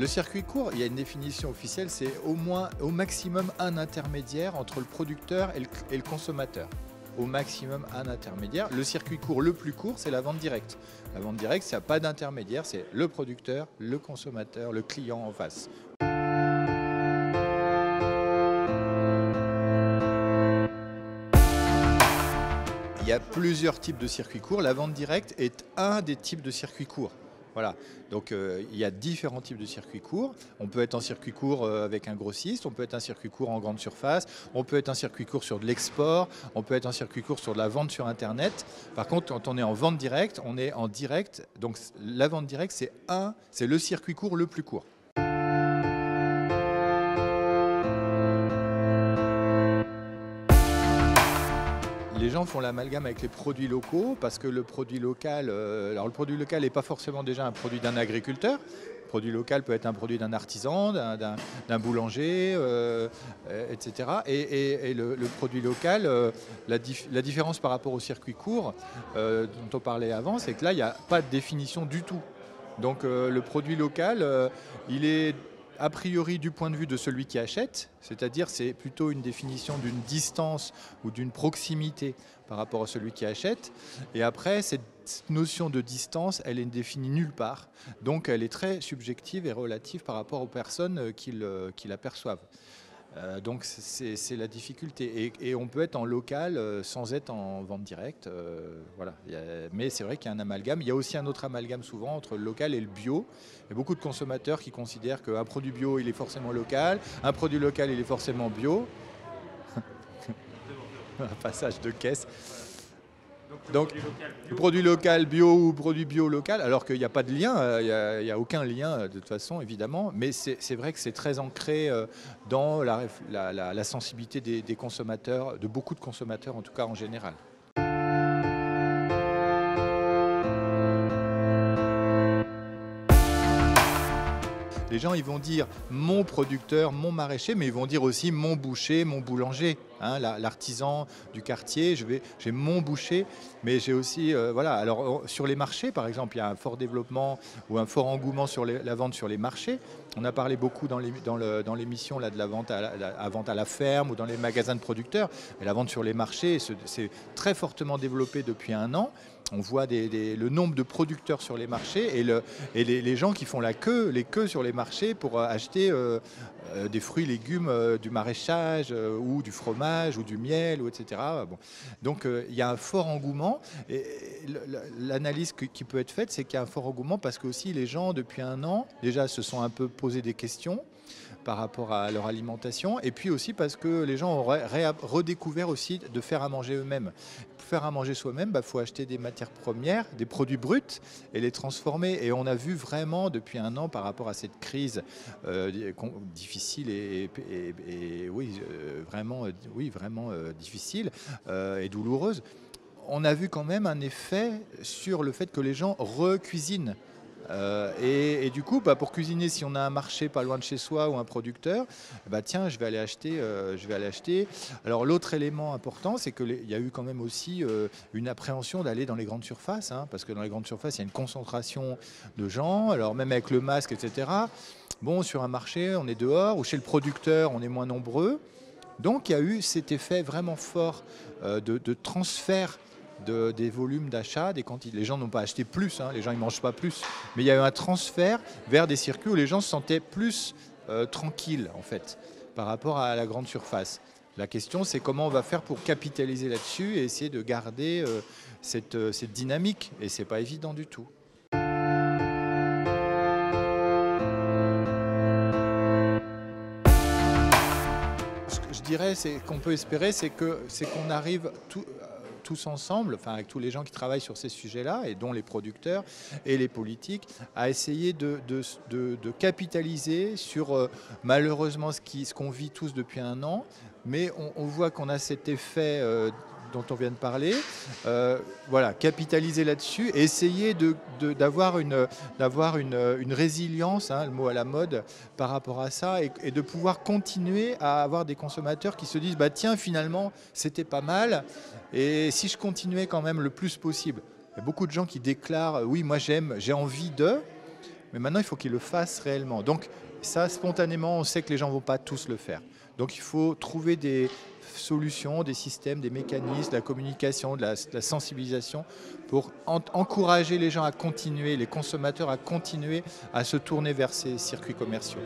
Le circuit court, il y a une définition officielle, c'est au maximum un intermédiaire entre le producteur et le consommateur. Au maximum un intermédiaire. Le circuit court le plus court, c'est la vente directe. La vente directe, il n'y a pas d'intermédiaire, c'est le producteur, le consommateur, le client en face. Il y a plusieurs types de circuits courts. La vente directe est un des types de circuits courts. Voilà, donc il y a différents types de circuits courts. On peut être en circuit court avec un grossiste, on peut être un circuit court en grande surface, on peut être un circuit court sur de l'export, on peut être un circuit court sur de la vente sur Internet. Par contre, quand on est en vente directe, on est en direct. Donc la vente directe, c'est le circuit court le plus court. Les gens font l'amalgame avec les produits locaux parce que le produit local, alors le produit local n'est pas forcément déjà un produit d'un agriculteur. Le produit local peut être un produit d'un artisan, d'un boulanger, etc. Et le produit local, la différence par rapport au circuit court dont on parlait avant, c'est que là, il n'y a pas de définition du tout. Donc le produit local, il est a priori du point de vue de celui qui achète, c'est-à-dire c'est plutôt une définition d'une distance ou d'une proximité par rapport à celui qui achète. Et après, cette notion de distance, elle est définie nulle part. Donc elle est très subjective et relative par rapport aux personnes qui l'aperçoivent. Donc c'est la difficulté. Et on peut être en local sans être en vente directe. Voilà. Mais c'est vrai qu'il y a un amalgame. Il y a aussi un autre amalgame souvent entre le local et le bio. Il y a beaucoup de consommateurs qui considèrent qu'un produit bio, il est forcément local. Un produit local, il est forcément bio. Un passage de caisse. Donc, le produit local bio ou produit bio local, alors qu'il n'y a pas de lien, il n'y a aucun lien de toute façon, évidemment, mais c'est vrai que c'est très ancré dans la sensibilité des consommateurs, de beaucoup de consommateurs en tout cas en général. Les gens, ils vont dire mon producteur, mon maraîcher, mais ils vont dire aussi mon boucher, mon boulanger, hein, l'artisan du quartier. J'ai mon boucher, mais j'ai aussi, voilà. Alors sur les marchés, par exemple, il y a un fort développement ou un fort engouement sur la vente sur les marchés. On a parlé beaucoup dans l'émission là de la vente à la ferme ou dans les magasins de producteurs. Mais la vente sur les marchés, c'est très fortement développé depuis un an. On voit le nombre de producteurs sur les marchés et les gens qui font les queues sur les marchés pour acheter des fruits, légumes, du maraîchage ou du fromage ou du miel, etc. Bon. Donc il y a un fort engouement. Et l'analyse qui peut être faite, c'est qu'il y a un fort engouement parce que aussi les gens, depuis un an, déjà se sont un peu posé des questions par rapport à leur alimentation, et puis aussi parce que les gens ont redécouvert aussi de faire à manger eux-mêmes. Pour faire à manger soi-même, faut acheter des matières premières, des produits bruts, et les transformer. Et on a vu vraiment depuis un an, par rapport à cette crise difficile et oui, vraiment difficile et douloureuse, on a vu quand même un effet sur le fait que les gens recuisinent. Et du coup, pour cuisiner, si on a un marché pas loin de chez soi ou un producteur, tiens, je vais aller acheter. Alors l'autre élément important, c'est qu'il y a eu quand même aussi une appréhension d'aller dans les grandes surfaces, hein, parce que dans les grandes surfaces, il y a une concentration de gens, alors même avec le masque, etc. Bon, sur un marché, on est dehors, ou chez le producteur, on est moins nombreux. Donc il y a eu cet effet vraiment fort de transfert des volumes d'achat, des quantités. Les gens n'ont pas acheté plus, hein, les gens ne mangent pas plus, mais il y a eu un transfert vers des circuits où les gens se sentaient plus tranquilles en fait, par rapport à la grande surface. La question, c'est comment on va faire pour capitaliser là-dessus et essayer de garder cette dynamique, et c'est pas évident du tout. Ce que je dirais, c'est qu'on peut espérer, c'est qu'on arrive tous ensemble, enfin avec tous les gens qui travaillent sur ces sujets-là, et dont les producteurs et les politiques, à essayer de capitaliser sur malheureusement ce qu'on vit tous depuis un an, mais on voit qu'on a cet effet dont on vient de parler, voilà, capitaliser là-dessus et essayer d'avoir une résilience, hein, le mot à la mode, par rapport à ça, et de pouvoir continuer à avoir des consommateurs qui se disent tiens, finalement c'était pas mal, et si je continuais quand même le plus possible. Il y a beaucoup de gens qui déclarent oui, moi j'ai envie de, mais maintenant il faut qu'ils le fassent réellement. Donc ça, spontanément, on sait que les gens ne vont pas tous le faire. Donc il faut trouver des solutions, des systèmes, des mécanismes, de la communication, de la sensibilisation pour encourager les gens à continuer, les consommateurs à continuer à se tourner vers ces circuits commerciaux.